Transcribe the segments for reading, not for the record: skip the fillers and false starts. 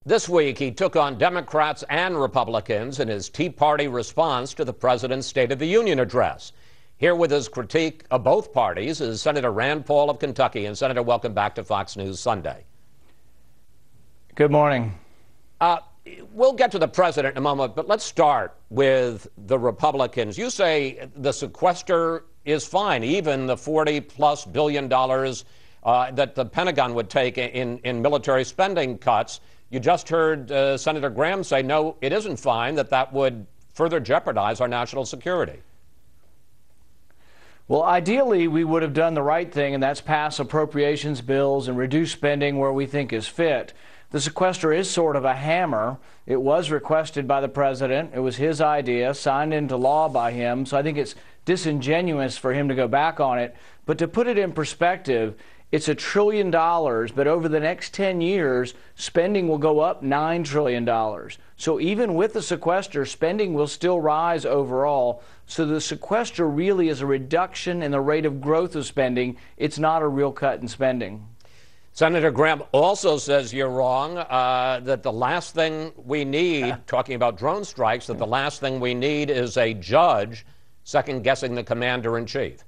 This week, he took on Democrats and Republicans in his Tea Party response to the president's State of the Union address. Here with his critique of both parties is Senator Rand Paul of Kentucky. And Senator, welcome back to Fox News Sunday. Good morning. We'll get to the president in a moment, but let's start with the Republicans. You say the sequester is fine, even the $40+ billion that the Pentagon would take in military spending cuts. You just heard Senator Graham say, no, it isn't fine, that would further jeopardize our national security. Well, ideally, we would have done the right thing, and that's pass appropriations bills and reduce spending where we think is fit. The sequester is sort of a hammer. It was requested by the president. It was his idea, signed into law by him. So I think it's disingenuous for him to go back on it. But to put it in perspective, it's $1 trillion, but over the next 10 years, spending will go up $9 trillion. So even with the sequester, spending will still rise overall. So the sequester really is a reduction in the rate of growth of spending. It's not a real cut in spending. Senator Graham also says you're wrong, that the last thing we need, talking about drone strikes, that the last thing we need is a judge second-guessing the commander-in-chief.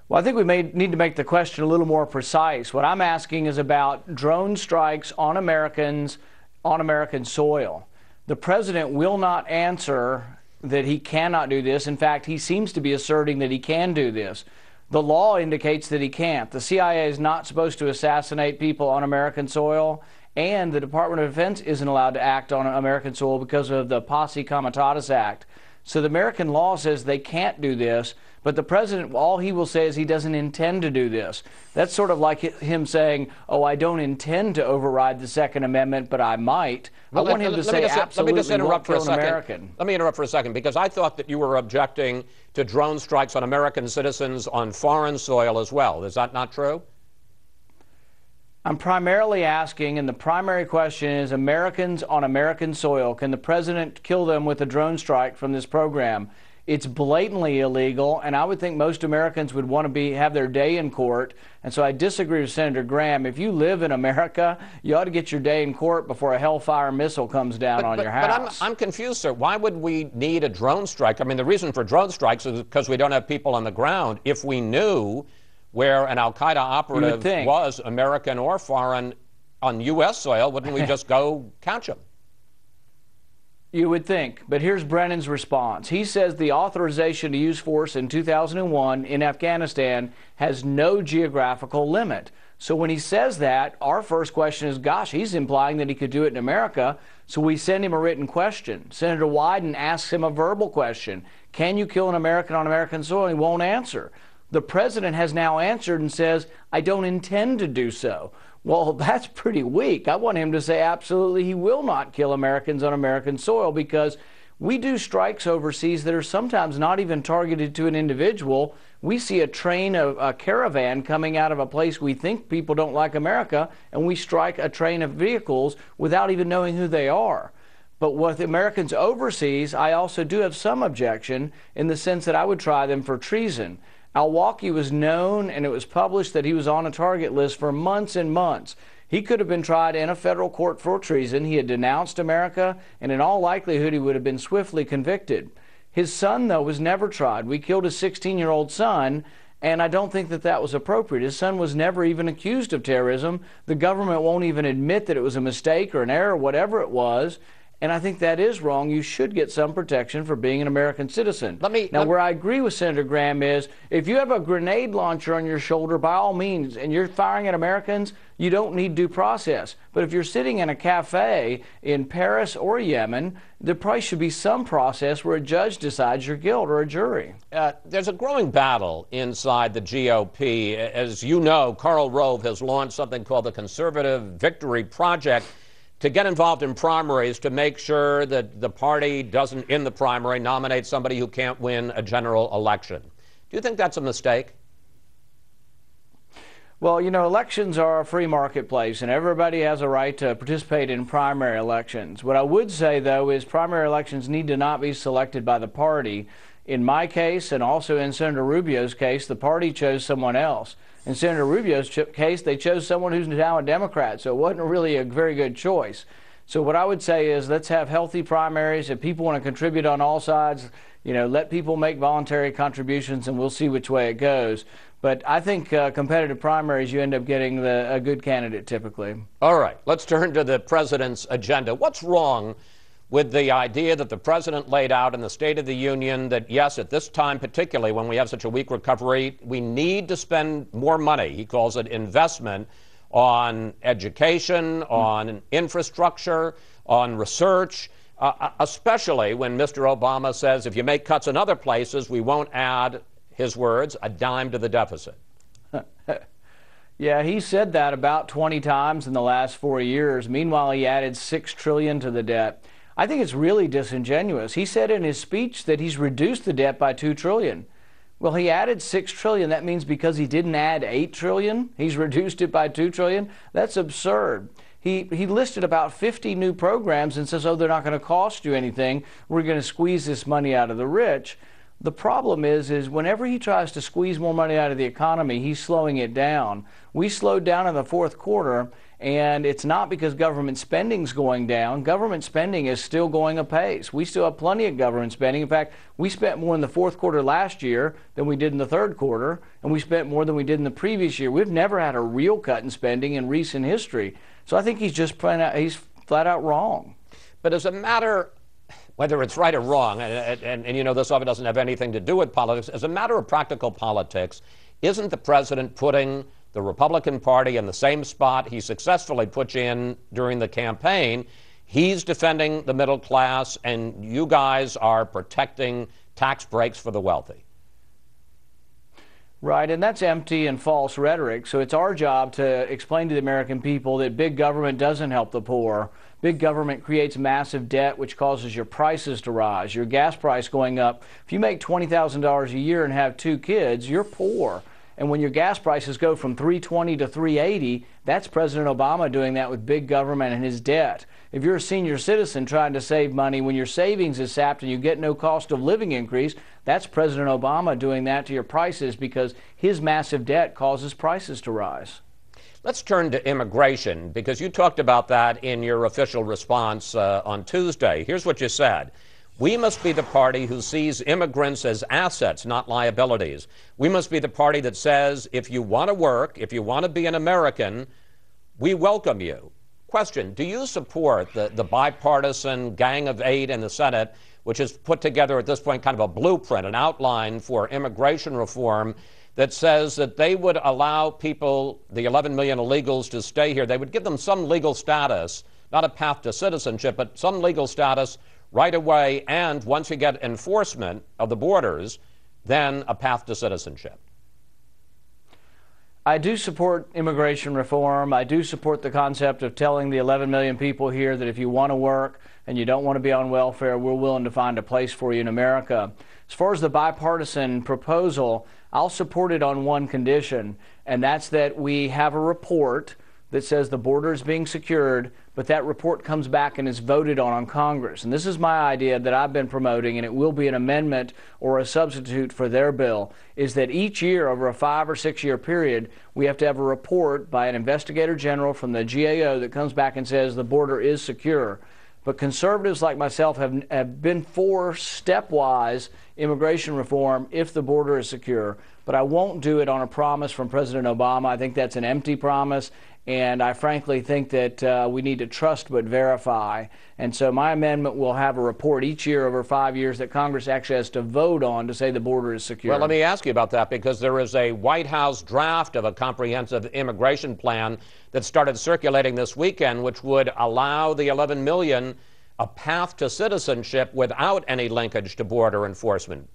Well, I think we need to make the question a little more precise. What I'm asking is about drone strikes on Americans, on American soil. The president will not answer that he cannot do this. In fact, he seems to be asserting that he can do this. The law indicates that he can't. The CIA is not supposed to assassinate people on American soil, and the Department of Defense isn't allowed to act on American soil because of the Posse Comitatus Act. So the American law says they can't do this, but the president, all he will say is he doesn't intend to do this. That's sort of like him saying, oh, I don't intend to override the Second Amendment, but I might. Well, I want him to say absolutely let me just interrupt for a second. American. Let me interrupt for a second, because I thought that you were objecting to drone strikes on American citizens on foreign soil as well. Is that not true? I'm primarily asking, and the primary question is Americans on American soil. Can the president kill them with a drone strike from this program? It's blatantly illegal, and I would think most Americans would want to have their day in court. And so I disagree with Senator Graham. If you live in America, you ought to get your day in court before a Hellfire missile comes down on your house. But I'm confused, sir. Why would we need a drone strike? I mean, the reason for drone strikes is because we don't have people on the ground. If we knew where an al-Qaeda operative was, American or foreign, on U.S. soil, wouldn't we just go catch him? You would think, but here's Brennan's response. He says the authorization to use force in 2001 in Afghanistan has no geographical limit. So when he says that, our first question is, gosh, he's implying that he could do it in America. So we send him a written question. Senator Wyden asks him a verbal question. Can you kill an American on American soil? He won't answer. The president has now answered and says, I don't intend to do so. Well, that's pretty weak. I want him to say absolutely he will not kill Americans on American soil, because we do strikes overseas that are sometimes not even targeted to an individual. We see a caravan coming out of a place we think people don't like America, and we strike a train of vehicles without even knowing who they are. But with Americans overseas, I also do have some objection in the sense that I would try them for treason. Al-Awlaki was known, and it was published that he was on a target list for months and months. He could have been tried in a federal court for treason. He had denounced America, and in all likelihood, he would have been swiftly convicted. His son, though, was never tried. We killed his 16-year-old son, and I don't think that that was appropriate. His son was never even accused of terrorism. The government won't even admit that it was a mistake or an error, whatever it was. And I think that is wrong. You should get some protection for being an American citizen. Where I agree with Senator Graham is, if you have a grenade launcher on your shoulder, by all means, and you're firing at Americans, you don't need due process. But if you're sitting in a cafe in Paris or Yemen, there probably should be some process where a judge decides your guilt, or a jury. There's a growing battle inside the GOP. As you know, Karl Rove has launched something called the Conservative Victory Project to get involved in primaries to make sure that the party doesn't, in the primary, nominate somebody who can't win a general election. Do you think that's a mistake? Well, you know, elections are a free marketplace, and everybody has a right to participate in primary elections. What I would say, though, is primary elections need to not be selected by the party. In my case, and also in Senator Rubio's case, the party chose someone else. In Senator Rubio's case, they chose someone who's now a Democrat, so it wasn't really a very good choice. So what I would say is let's have healthy primaries. If people want to contribute on all sides, let people make voluntary contributions, and we'll see which way it goes. But I think competitive primaries, you end up getting a good candidate typically. All right, let's turn to the president's agenda. What's wrong with the idea that the president laid out in the State of the Union that, yes, at this time, particularly when we have such a weak recovery, we need to spend more money? He calls it investment on education, on infrastructure, on research, especially when Mr. Obama says if you make cuts in other places, we won't add, his words, a dime to the deficit. Yeah, he said that about 20 times in the last 4 years. Meanwhile, he added $6 trillion to the debt. I think it's really disingenuous. He said in his speech that he's reduced the debt by $2 trillion. Well, he added $6 trillion. That means because he didn't add $8 trillion, he's reduced it by $2 trillion? That's absurd. He listed about 50 new programs and says, oh, they're not going to cost you anything. We're going to squeeze this money out of the rich. The problem is whenever he tries to squeeze more money out of the economy, he's slowing it down. We slowed down in the fourth quarter, and it's not because government spending's going down. Government spending is still going apace. We still have plenty of government spending. In fact, we spent more in the fourth quarter last year than we did in the third quarter, and we spent more than we did in the previous year. We've never had a real cut in spending in recent history. So I think he's flat out wrong. But as a matter, whether it's right or wrong, and this often doesn't have anything to do with politics, as a matter of practical politics, isn't the president putting the Republican Party in the same spot he successfully put you in during the campaign? He's defending the middle class, and you guys are protecting tax breaks for the wealthy. Right, and that's empty and false rhetoric. So it's our job to explain to the American people that big government doesn't help the poor. Big government creates massive debt, which causes your prices to rise, your gas price going up. If you make $20,000 a year and have 2 kids, you're poor. And when your gas prices go from $3.20 to $3.80, that's President Obama doing that with big government and his debt. If you're a senior citizen trying to save money when your savings is sapped and you get no cost of living increase, that's President Obama doing that to your prices because his massive debt causes prices to rise. Let's turn to immigration, because you talked about that in your official response on Tuesday. Here's what you said. We must be the party who sees immigrants as assets, not liabilities. We must be the party that says, if you want to work, if you want to be an American, we welcome you. Question, do you support the bipartisan Gang of 8 in the Senate, which has put together at this point kind of a blueprint, an outline for immigration reform that says that they would allow people, the 11 million illegals, to stay here? They would give them some legal status, not a path to citizenship, but some legal status right away, and once you get enforcement of the borders, then a path to citizenship. I do support immigration reform. I do support the concept of telling the 11 million people here that if you want to work and you don't want to be on welfare, we're willing to find a place for you in America. As far as the bipartisan proposal, I'll support it on one condition, and that's that we have a report that says the border is being secured, but that report comes back and is voted on Congress. And this is my idea that I've been promoting, and it will be an amendment or a substitute for their bill, is that each year over a 5 or 6 year period, we have to have a report by an investigator general from the GAO that comes back and says the border is secure. But conservatives like myself have been for stepwise immigration reform if the border is secure. But I won't do it on a promise from President Obama. I think that's an empty promise. And I frankly think that we need to trust but verify. And so my amendment will have a report each year over 5 years that Congress actually has to vote on to say the border is secure. Well, let me ask you about that, because there is a White House draft of a comprehensive immigration plan that started circulating this weekend, which would allow the 11 million a path to citizenship without any linkage to border enforcement.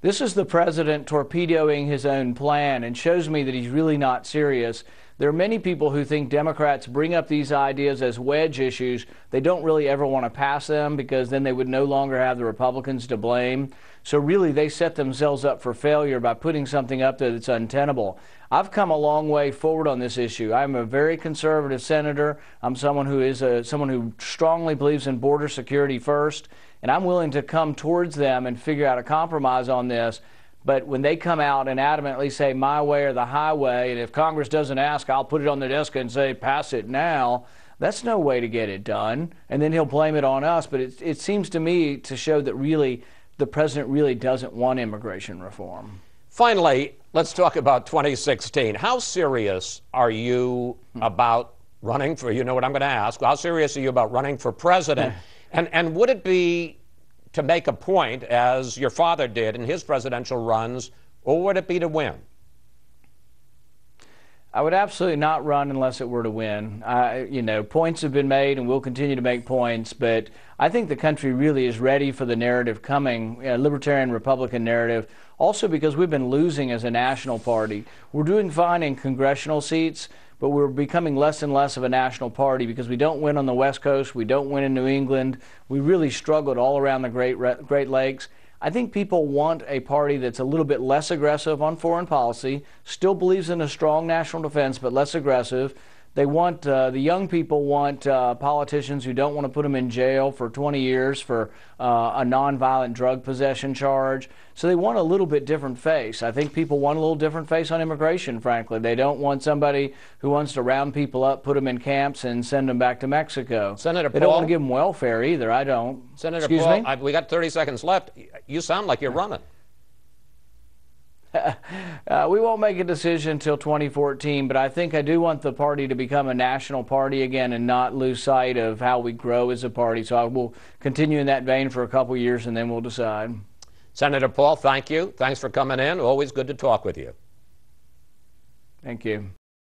This is the president torpedoing his own plan and shows me that he's really not serious. There are many people who think Democrats bring up these ideas as wedge issues. They don't really ever want to pass them because then they would no longer have the Republicans to blame. So really they set themselves up for failure by putting something up there that's untenable. I've come a long way forward on this issue. I'm a very conservative senator. I'm someone who strongly believes in border security first. And I'm willing to come towards them and figure out a compromise on this. But when they come out and adamantly say my way or the highway, and if Congress doesn't ask, I'll put it on the desk and say pass it now, that's no way to get it done. And then he'll blame it on us. But it seems to me to show that really the president really doesn't want immigration reform. Finally, let's talk about 2016. How serious are you about running for, you know what I'm going to ask, how serious are you about running for president? And would it be to make a point, as your father did in his presidential runs, or would it be to win? I would absolutely not run unless it were to win. You know, points have been made and we'll continue to make points, but I think the country really is ready for the narrative coming, libertarian Republican narrative, also because we've been losing as a national party. We're doing fine in congressional seats, but we're becoming less and less of a national party because we don't win on the West Coast, we don't win in New England, we really struggled all around the Great Lakes. I think people want a party that's a little bit less aggressive on foreign policy, still believes in a strong national defense, but less aggressive. They want, the young people want politicians who don't want to put them in jail for 20 years for a nonviolent drug possession charge. So they want a little bit different face. I think people want a little different face on immigration, frankly. They don't want somebody who wants to round people up, put them in camps, and send them back to Mexico. Senator They don't want to give them welfare either. I don't. Senator Excuse Paul, me? we got 30 seconds left. You sound like you're running. We won't make a decision until 2014, but I think I do want the party to become a national party again and not lose sight of how we grow as a party. So I will continue in that vein for a couple of years and then we'll decide. Senator Paul, thank you. Thanks for coming in. Always good to talk with you. Thank you.